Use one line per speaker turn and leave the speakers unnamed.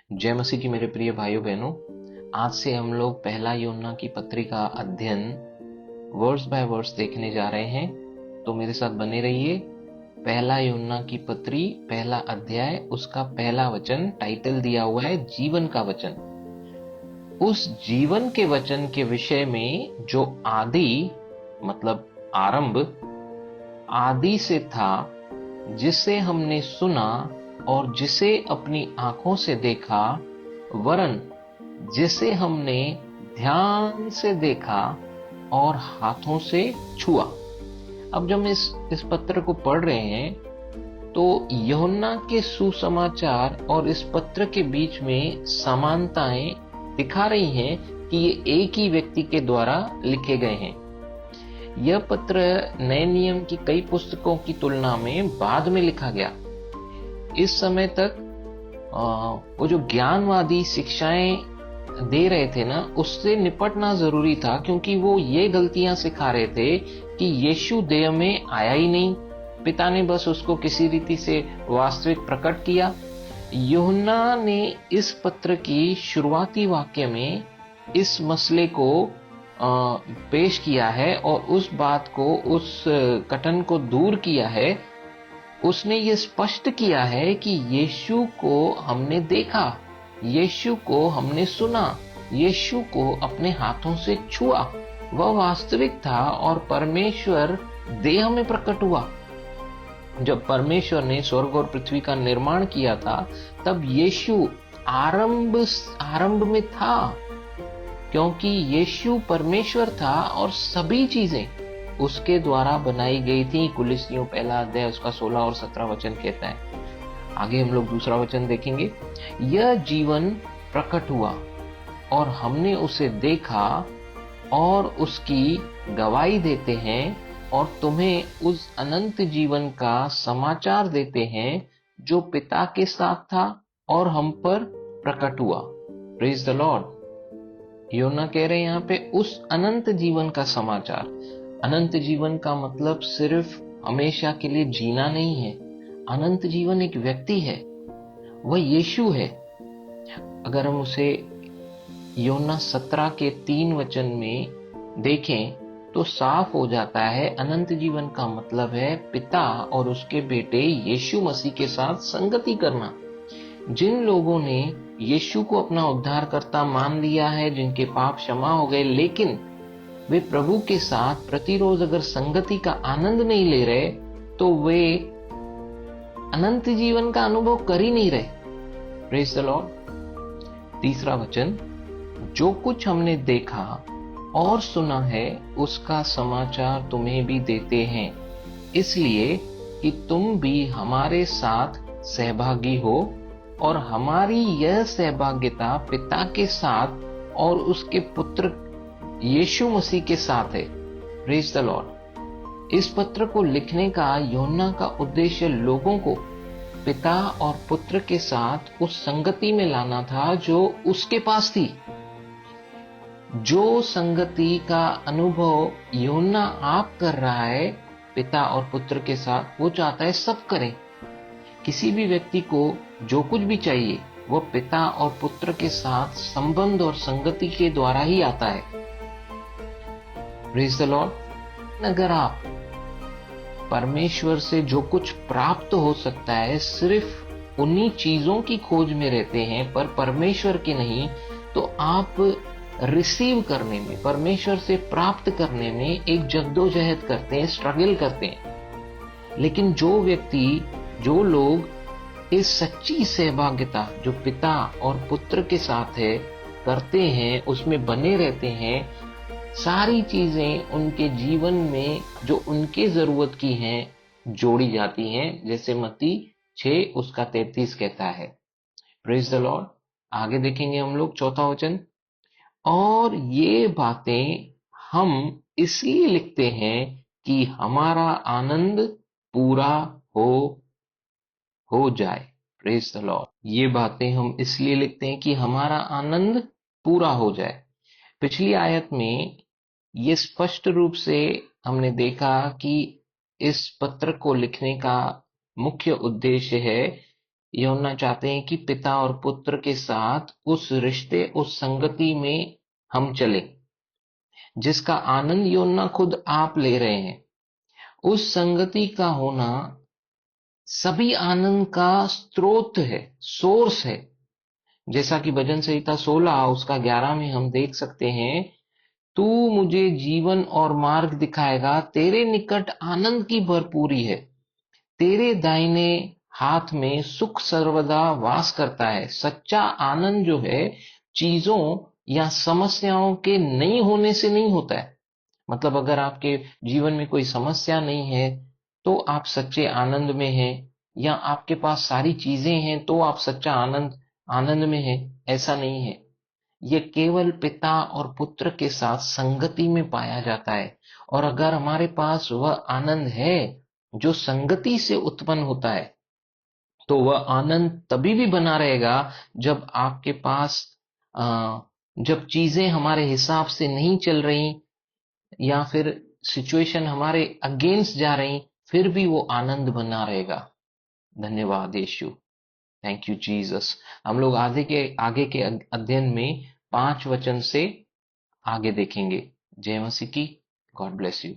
जय मसीह की मेरे प्रिय भाइयों बहनों। आज से हम लोग पहला यूहन्ना की पत्री का अध्ययन वर्स बाय वर्स देखने जा रहे हैं, तो मेरे साथ बने रहिए। पहला यूहन्ना की पत्री पहला अध्याय, उसका पहला वचन, टाइटल दिया हुआ है जीवन का वचन। उस जीवन के वचन के विषय में जो आदि मतलब आरंभ आदि से था, जिसे हमने सुना और जिसे अपनी आंखों से देखा, वरन जिसे हमने ध्यान से देखा और हाथों से छुआ। अब जब हम इस पत्र को पढ़ रहे हैं तो यूहन्ना के सुसमाचार और इस पत्र के बीच में समानताएं दिखा रही हैं कि ये एक ही व्यक्ति के द्वारा लिखे गए हैं। यह पत्र नए नियम की कई पुस्तकों की तुलना में बाद में लिखा गया। इस समय तक वो जो ज्ञानवादी शिक्षाएं दे रहे थे ना, उससे निपटना जरूरी था, क्योंकि वो ये गलतियां सिखा रहे थे कि यीशु देह में आया ही नहीं, पिता ने बस उसको किसी रीति से वास्तविक प्रकट किया। यूहन्ना ने इस पत्र की शुरुआती वाक्य में इस मसले को पेश किया है और उस बात को, उस कथन को दूर किया है। उसने ये स्पष्ट किया है कि यीशु को हमने देखा, यीशु को हमने सुना, यीशु को अपने हाथों से छुआ। वह वास्तविक था और परमेश्वर देह में प्रकट हुआ। जब परमेश्वर ने स्वर्ग और पृथ्वी का निर्माण किया था, तब यीशु आरंभ में था, क्योंकि यीशु परमेश्वर था और सभी चीजें उसके द्वारा बनाई गई थी। कुलिसियों पहला अध्याय उसका 16 और 17 वचन कहता है। आगे हम लोग दूसरा वचन देखेंगे। यह जीवन प्रकट हुआ और हमने उसे देखा और उसकी गवाही देते हैं और तुम्हें उस अनंत जीवन का समाचार देते हैं जो पिता के साथ था और हम पर प्रकट हुआ। Praise the Lord. यूहन्ना कह रहे हैं यहाँ पे उस अनंत जीवन का समाचार। अनंत जीवन का मतलब सिर्फ हमेशा के लिए जीना नहीं है। अनंत जीवन एक व्यक्ति है, वह यीशु है। अगर हम उसे यूहन्ना 17 के 3 वचन में देखें तो साफ हो जाता है। अनंत जीवन का मतलब है पिता और उसके बेटे यीशु मसीह के साथ संगति करना। जिन लोगों ने यीशु को अपना उद्धारकर्ता मान लिया है, जिनके पाप क्षमा हो गए, लेकिन वे प्रभु के साथ प्रतिरोज अगर संगति का आनंद नहीं ले रहे, तो वे अनंत जीवन का अनुभव कर ही नहीं रहे। Praise the Lord. तीसरा वचन, जो कुछ हमने देखा और सुना है उसका समाचार तुम्हें भी देते हैं, इसलिए कि तुम भी हमारे साथ सहभागी हो, और हमारी यह सहभागिता पिता के साथ और उसके पुत्र यीशु मसीह के साथ है। Praise the Lord. इस पत्र को लिखने का यूहन्ना का उद्देश्य लोगों को पिता और पुत्र के साथ उस संगति में लाना था जो उसके पास थी। जो संगति का अनुभव यूहन्ना आप कर रहा है पिता और पुत्र के साथ, वो चाहता है सब करें। किसी भी व्यक्ति को जो कुछ भी चाहिए वो पिता और पुत्र के साथ संबंध और संगति के द्वारा ही आता है। Praise the Lord. अगर आप परमेश्वर से जो कुछ प्राप्त हो सकता है सिर्फ उन्हीं चीजों की खोज में रहते हैं पर परमेश्वर की नहीं, तो आप रिसीव करने में, परमेश्वर से प्राप्त करने में एक जद्दोजहद करते हैं, स्ट्रगल करते हैं। लेकिन जो व्यक्ति, जो लोग इस सच्ची सहभागिता जो पिता और पुत्र के साथ है करते हैं, उसमें बने रहते हैं, सारी चीजें उनके जीवन में जो उनके जरूरत की हैं जोड़ी जाती हैं, जैसे मत्ती 6 उसका 33 कहता है। Praise the Lord. आगे देखेंगे हम लोग चौथा वचन, और ये बातें हम इसलिए लिखते हैं कि हमारा आनंद पूरा हो जाए। Praise the Lord. ये बातें हम इसलिए लिखते हैं कि हमारा आनंद पूरा हो जाए। पिछली आयत में ये स्पष्ट रूप से हमने देखा कि इस पत्र को लिखने का मुख्य उद्देश्य है यूहन्ना चाहते हैं कि पिता और पुत्र के साथ उस रिश्ते, उस संगति में हम चलें, जिसका आनंद यूहन्ना खुद आप ले रहे हैं। उस संगति का होना सभी आनंद का स्रोत है, सोर्स है। जैसा कि भजन संहिता 16 उसका 11 में हम देख सकते हैं, तू मुझे जीवन और मार्ग दिखाएगा, तेरे निकट आनंद की भरपूरी है, तेरे दाहिने हाथ में सुख सर्वदा वास करता है। सच्चा आनंद जो है चीजों या समस्याओं के नहीं होने से नहीं होता है। मतलब अगर आपके जीवन में कोई समस्या नहीं है तो आप सच्चे आनंद में हैं, या आपके पास सारी चीजें हैं तो आप सच्चा आनंद आनंद में हैं, ऐसा नहीं है। ये केवल पिता और पुत्र के साथ संगति में पाया जाता है। और अगर हमारे पास वह आनंद है जो संगति से उत्पन्न होता है, तो वह आनंद तभी भी बना रहेगा जब आपके पास अ, जब चीजें हमारे हिसाब से नहीं चल रही, या फिर सिचुएशन हमारे अगेंस्ट जा रही, फिर भी वो आनंद बना रहेगा। धन्यवाद यीशु। Thank you Jesus. हम लोग आगे के अध्ययन में 5 वचन से आगे देखेंगे। जय मसीह की। God bless you.